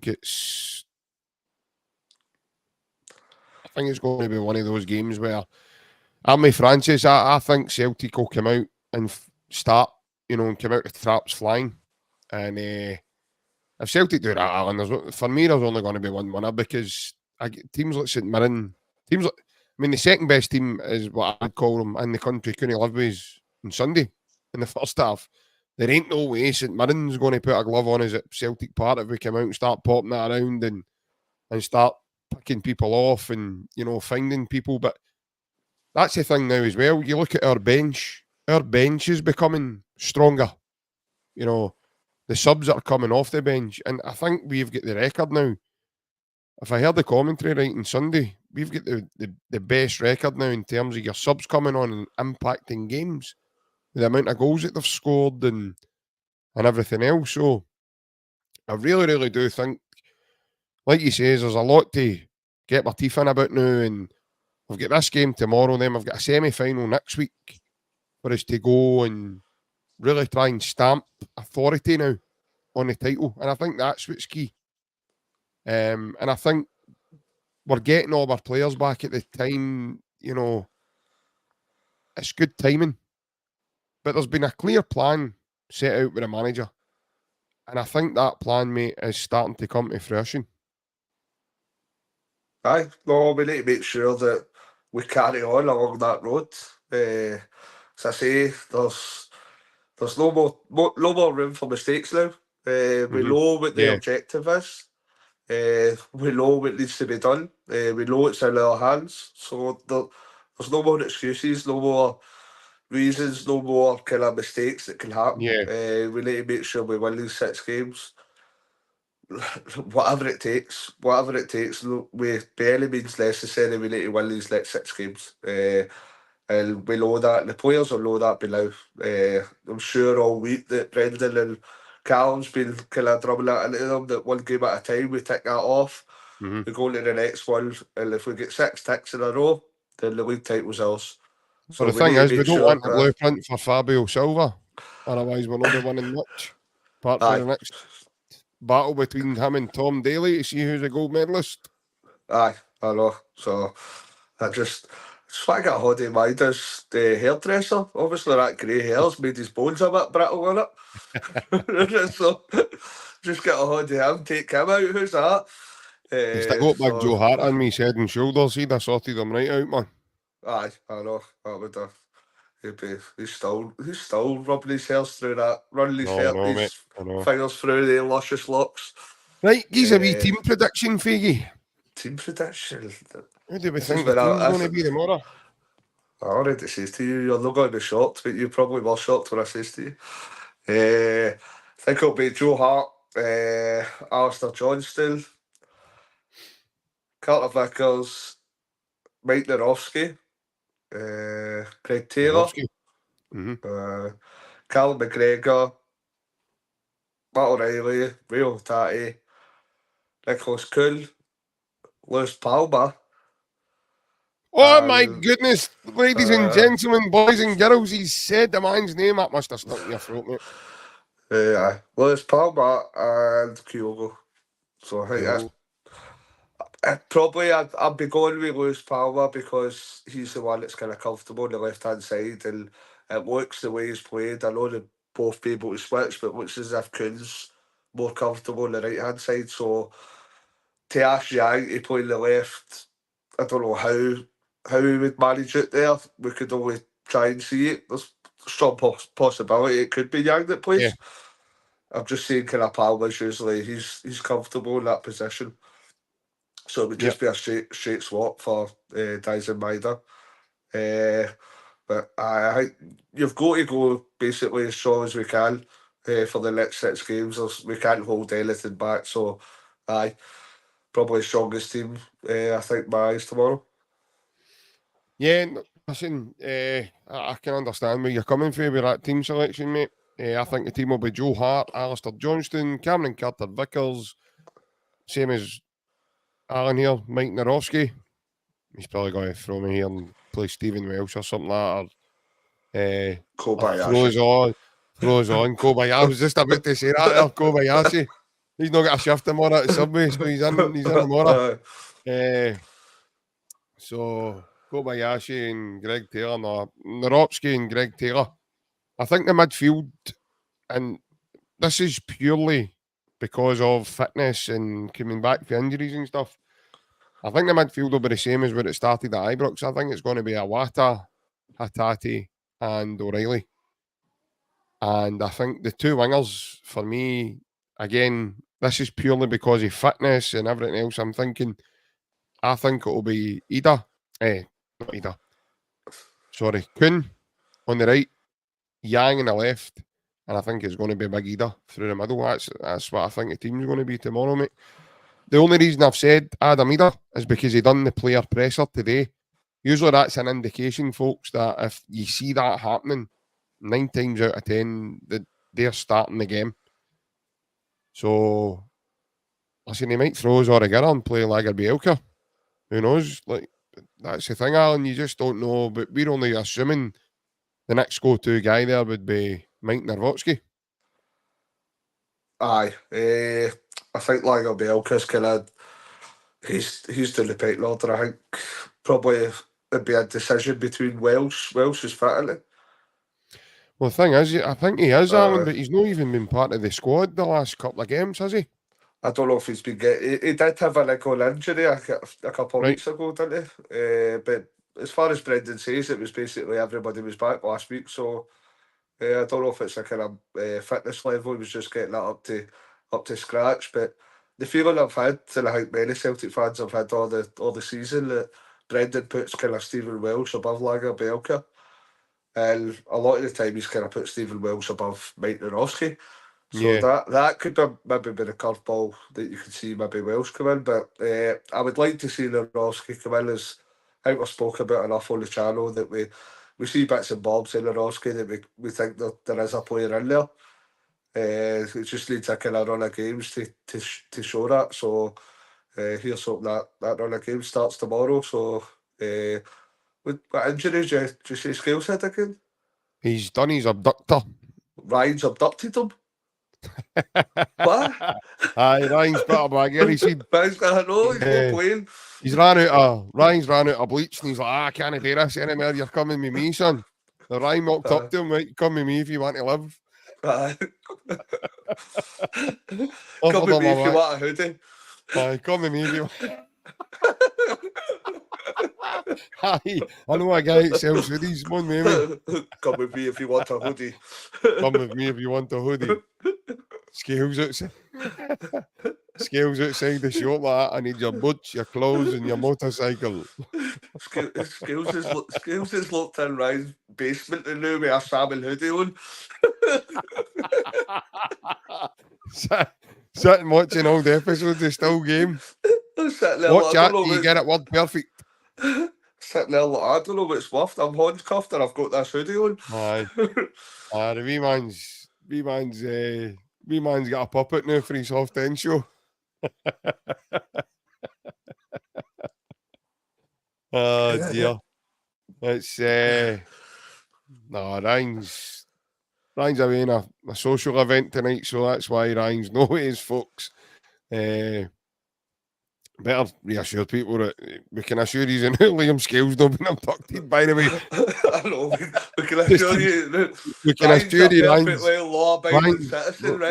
S1: it's going to be one of those games where Army Francis, I think Celtic will come out and start, and come out with traps flying. And if Celtic do that, Alan, for me, there's only going to be one winner, because teams like St Mirren, the second best team is what I'd call them in the country, couldn't live with on Sunday in the first half. There ain't no way St Mirren's going to put a glove on us at Celtic Park if we come out and start popping that around and start picking people off and, finding people. But that's the thing now as well. You look at our bench is becoming stronger. The subs that are coming off the bench. And I think we've got the record now. If I heard the commentary right on Sunday, we've got the best record now in terms of your subs coming on and impacting games. The amount of goals that they've scored and everything else. So I really, really do think, like you say, there's a lot to get my teeth in about now. And we've got this game tomorrow, then we've got a semi-final next week for us to go and really try and stamp authority now on the title, and I think that's what's key. And I think we're getting all our players back at the time. It's good timing, but there's been a clear plan set out with the manager, and I think that plan, mate, is starting to come to fruition.
S2: Aye, no, we need to make sure that we carry on along that road. As I say, there's no more room for mistakes now. We know what the
S1: Yeah,
S2: objective is. We know what needs to be done. We know it's in our hands. So there's no more excuses, no more reasons, no more kind of mistakes that can happen.
S1: yeah.
S2: We need to make sure we win these 6 games. Whatever it takes, with by any means necessary, we need to win these next 6 games. And we know that, and the players will know that by now. I'm sure all week that Brendan and Callum's been kind of drumming that into them that one game at a time, we tick that off, we go into the next one, and if we get 6 ticks in a row, then the league title's ours.
S1: But
S2: So
S1: the
S2: we
S1: thing
S2: need
S1: is,
S2: to
S1: we
S2: make
S1: don't
S2: sure
S1: want a blueprint for Fabio Silva, otherwise we'll not be winning much. Apart from
S2: aye,
S1: the next battle between him and Tom Daly to see who's a gold medalist.
S2: aye, I know. So I just want to get a hold of Maida's hairdresser. Obviously, that grey hair's made his bones a bit brittle on it. So just get a hold of him, take him out. Who's that?
S1: He's still got big
S2: So
S1: Joe Hart on me, head and shoulders. He'd have sorted him right out, man.
S2: aye, I know. That would have. He's still rubbing his hair through that, running
S1: No, I know, mate.
S2: his
S1: I know.
S2: fingers through the luscious locks.
S1: Right, he's a wee
S2: Uh,
S1: team prediction, Figgy.
S2: team prediction.
S1: Who do we
S2: This is
S1: think the
S2: where
S1: team's
S2: I
S1: going to be tomorrow?
S2: already says to you, you're not going to be shocked, but you're probably more shocked when I says to you. I think it'll be Joe Hart, Alistair Johnston, Carter Vickers, Mike Nerofsky, Greg Taylor, Callum McGregor, Matt O'Reilly, Rio Tati, Nicholas Kuhn, Lewis Palmer,
S1: Oh my
S2: and
S1: goodness, ladies and gentlemen, boys and girls, he said the man's name. That must have stuck in your throat, mate.
S2: Lewis Palmer and Kyogo. So I think that's
S1: Cool.
S2: I'd be going with Lewis Palmer because he's the one that's kind of comfortable on the left hand side, and it looks the way he's played. I know they both be able to switch, but it looks as if Kuhn's more comfortable on the right hand side. So to ask Yang to play on the left, I don't know how we would manage it there. We could only try and see it. There's a strong possibility it could be Yang that plays.
S1: Yeah.
S2: I'm just saying kind of Palmer's usually he's comfortable in that position. So it would just be a straight swap for Dyson Maida. But I you've got to go basically as strong as we can for the next 6 games. We can't hold anything back. So aye, probably the strongest team, I think, my eyes tomorrow.
S1: Yeah, listen, I can understand where you're coming from with that team selection, mate. I think the team will be Joe Hart, Alistair Johnston, Cameron Carter Vickers, same as Alan here, Mike Nerofsky. He's probably going to throw me here and play Stephen Welsh or something like that.
S2: Kobayashi.
S1: Throws on. Kobayashi. I was just about to say that there, Kobayashi. He's not got a shift tomorrow at Subway, so he's in tomorrow. So Kobayashi and Greg Taylor, no, Nerofsky and Greg Taylor. I think the midfield, and this is purely because of fitness and coming back for injuries and stuff. I think the midfield will be the same as when it started at Ibrox. I think it's going to be Awata, Hatate, and O'Reilly. And I think the two wingers, for me, again, this is purely because of fitness and everything else. I think it'll be Ida. Not Ida. Sorry, Kuhn on the right, Yang on the left, and I think it's going to be Big Ida through the middle. That's what I think the team's going to be tomorrow, mate. The only reason I've said Adam Ida is because he done the player presser today. Usually that's an indication, folks, that if you see that happening, 9 times out of 10, they're starting the game. So, listen, he might throw us all together and play Lager Bielka. Who knows? Like, that's the thing, Alan. You just don't know. But we're only assuming the next go-to guy there would be Mike Nervotsky.
S2: Aye. I think Lager Bielka's kind of he's doing the pecking order. I think probably it'd be a decision between Welsh. Welsh is fit, isn't he?
S1: Well, the thing is, I think he is, Alan,
S2: Uh,
S1: but he's not even been part of the squad the last couple of games, has he?
S2: I don't know if he's been getting. He did have a niggle injury a couple of
S1: Right.
S2: weeks ago, didn't he? But as far as Brendan says, it was basically everybody was back last week. So I don't know if it's a kind of fitness level. He was just getting that up to scratch. But the feeling I've had, and I think many Celtic fans have had all the season, that Brendan puts kind of Stephen Welsh above Lager Bielka. And a lot of the time he's kind of put Stephen Welsh above Mike Norowski. So
S1: Yeah.
S2: that could be maybe been a curveball that you could see maybe Welsh come in. But I would like to see Norowski come in, as I think we've spoken about enough on the channel that we see bits and bobs in Norowski that we think that there is a player in there. It just needs a kind of run of games to show that. So here's hoping that run of games starts tomorrow. So what injuries do you say Scales had again?
S1: He's done his abductor.
S2: Ryan's abducted him. What?
S1: Aye, Ryan's put a bag in. He said,
S2: Ryan's not playing.
S1: Ryan's ran out of bleach, and he's like, I can't do this anymore. You're coming with me, son. The Ryan walked up to him, right? Come with me if you want to live.
S2: Come with me if you want a hoodie.
S1: Aye, come with me if you want. Aye, I know a guy that sells hoodies. Come on, maybe.
S2: Come with me if you want a hoodie.
S1: Come with me if you want a hoodie. Scales outside. Scales outside the shop like that. I need your boots, your clothes, and your motorcycle.
S2: Scales has looked in Ryan's basement and now with a salmon hoodie on.
S1: Sitting watching all the episodes of Still Game. Watch that till you get it word perfect.
S2: Sitting there like, I don't know what's worth. I'm handcuffed and I've got this hoodie on.
S1: Aye. The wee man's got a puppet now for his half 10 show. Oh dear. It's Ryan's away in a social event tonight, so that's why Ryan's not with his folks. Better reassure people that we can assure he's in Liam Scales not been abducted, by the way.
S2: I know, we can assure you that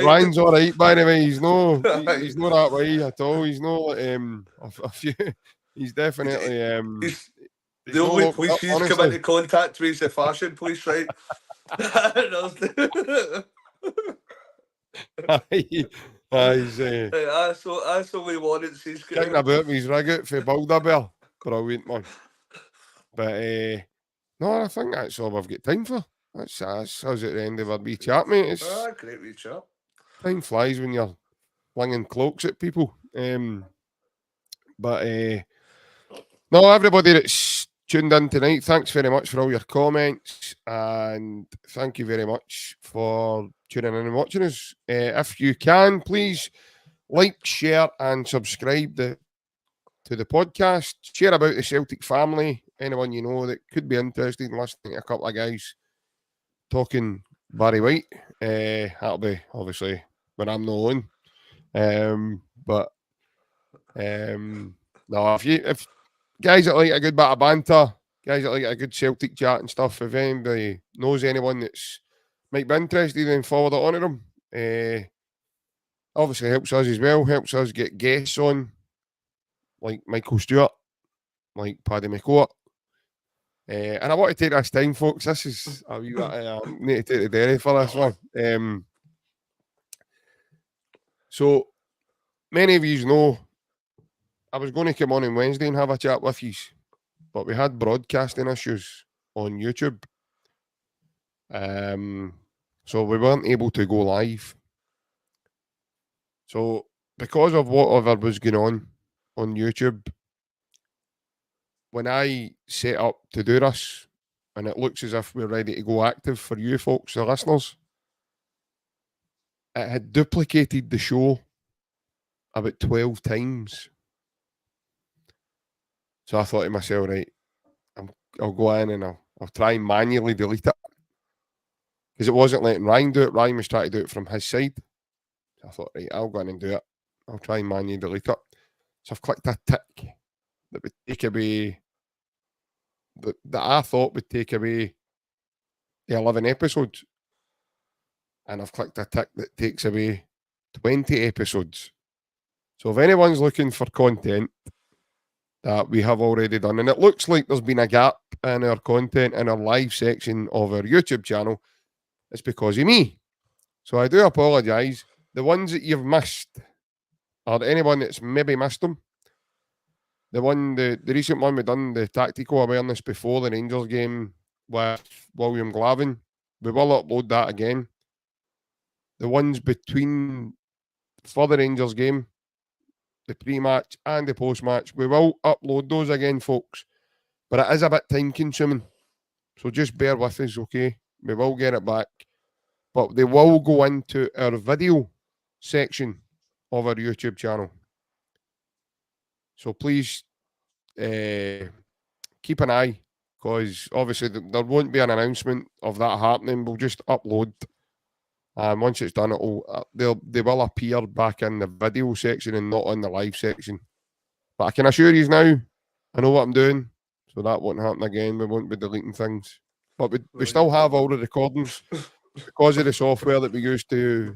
S1: Ryan's all right, by the way. He's not that way at all. He's not a few. He's definitely
S2: the only police he's come into contact with is the fashion police, right? That's only warrants he's
S1: kicking about with his rig out for Bilderberg. Brilliant, man. But no, I think that's all we've got time for. That's us at the end of our wee chat, mate. It's
S2: great wee chat.
S1: Time flies when you're flinging cloaks at people. But no, everybody that's tuned in tonight, thanks very much for all your comments, and thank you very much for tuning in and watching us. If you can, please like, share, and subscribe to the podcast. Share about the Celtic family. Anyone you know that could be interested in listening to a couple of guys talking Barry White. That'll be obviously when I'm not on. No, if guys that like a good bit of banter, guys that like a good Celtic chat and stuff, if anybody knows anyone that's might be interested, then forward it on to them. Obviously helps us as well, helps us get guests on, like Michael Stewart, like Paddy McCourt. And I want to take this time, folks. This is I need to take the dairy for this one. So many of you know I was going to come on Wednesday and have a chat with you, but we had broadcasting issues on YouTube. So we weren't able to go live. So because of whatever was going on YouTube, when I set up to do this, and it looks as if we're ready to go active for you folks, the listeners, it had duplicated the show about 12 times. So I thought to myself, right, I'll go in and I'll try and manually delete it. Because it wasn't letting Ryan do it. Ryan was trying to do it from his side. I thought, right, I'll go in and do it. I'll try and manually delete it. So I've clicked a tick that would take away, that I thought would take away the 11 episodes. And I've clicked a tick that takes away 20 episodes. So if anyone's looking for content that we have already done, and it looks like there's been a gap in our content in our live section of our YouTube channel, it's because of me. So I do apologise. The ones that you've missed, or anyone that's maybe missed them, the recent one we done, the tactical awareness before the Rangers game with William Glavin, we will upload that again. The ones between, for the Rangers game, the pre-match and the post-match, we will upload those again, folks. But it is a bit time-consuming, so just bear with us, okay? We will get it back. But they will go into our video section of our YouTube channel. So please keep an eye, because obviously there won't be an announcement of that happening. We'll just upload. And once it's done, they will appear back in the video section and not on the live section. But I can assure you now, I know what I'm doing, so that won't happen again. We won't be deleting things. But we still have all the recordings because of the software that we used to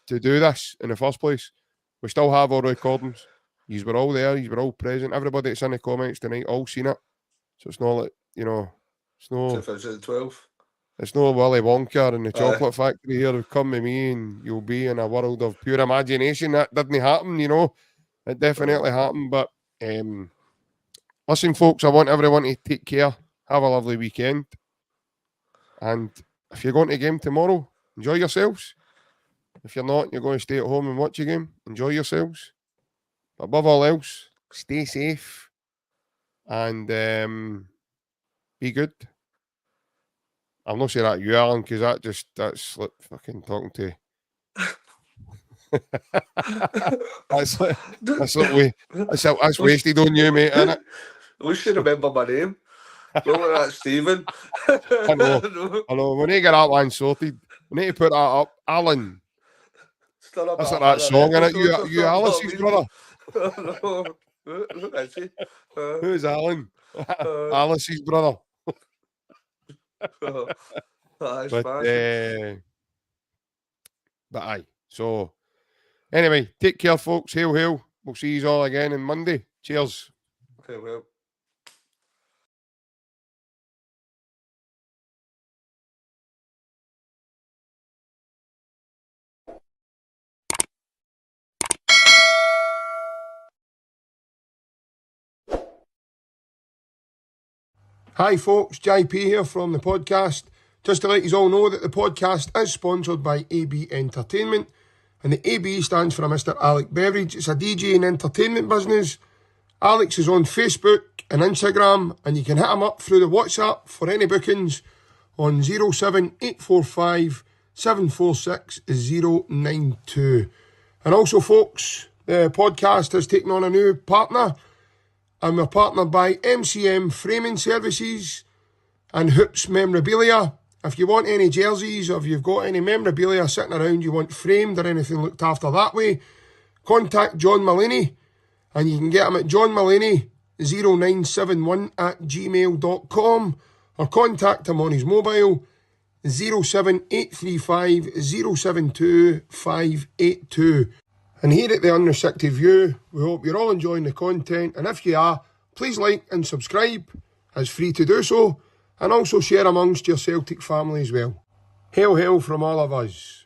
S1: do this in the first place. We still have all the recordings. Yous were all there. Yous were all present. Everybody that's in the comments tonight all seen it. So it's not like, it's no...
S2: 2012.
S1: It's no Willy Wonka and the chocolate factory here. Come with me and you'll be in a world of pure imagination. That didn't happen, It definitely happened. But listen, folks, I want everyone to take care. Have a lovely weekend. And if you're going to a game tomorrow, enjoy yourselves. If you're not, you're going to stay at home and watch a game, enjoy yourselves. But above all else, stay safe and be good. I'm not saying that to you, Alan, because that's like fucking talking to you. that's wasted on you, mate, innit?
S2: At least you remember my name. Don't like that, Stephen.
S1: I know. We need to get that one sorted. We need to put that up. Alan. That's like that song, innit? You Alice's brother.
S2: No. Who is he?
S1: Who's Alan? Alice's brother. But aye. So anyway, take care, folks. Hail, hail. We'll see you all again on Monday. Cheers.
S2: Hail, hail.
S1: Hi folks, JP here from the podcast. Just to let you all know that the podcast is sponsored by AB Entertainment, and the AB stands for Mr. Alec Beveridge. It's a DJ and entertainment business. Alex is on Facebook and Instagram, and you can hit him up through the WhatsApp for any bookings on 07845 746 092. And also folks, the podcast has taken on a new partner, and we're partnered by MCM Framing Services and Hoops Memorabilia. If you want any jerseys, or if you've got any memorabilia sitting around you want framed or anything looked after that way, contact John Mullaney, and you can get him at johnmullaney0971@gmail.com, or contact him on his mobile 07835 072 582. And here at the Unrestricted View, we hope you're all enjoying the content, and if you are, please like and subscribe. It's free to do so, and also share amongst your Celtic family as well. Hail, hail from all of us.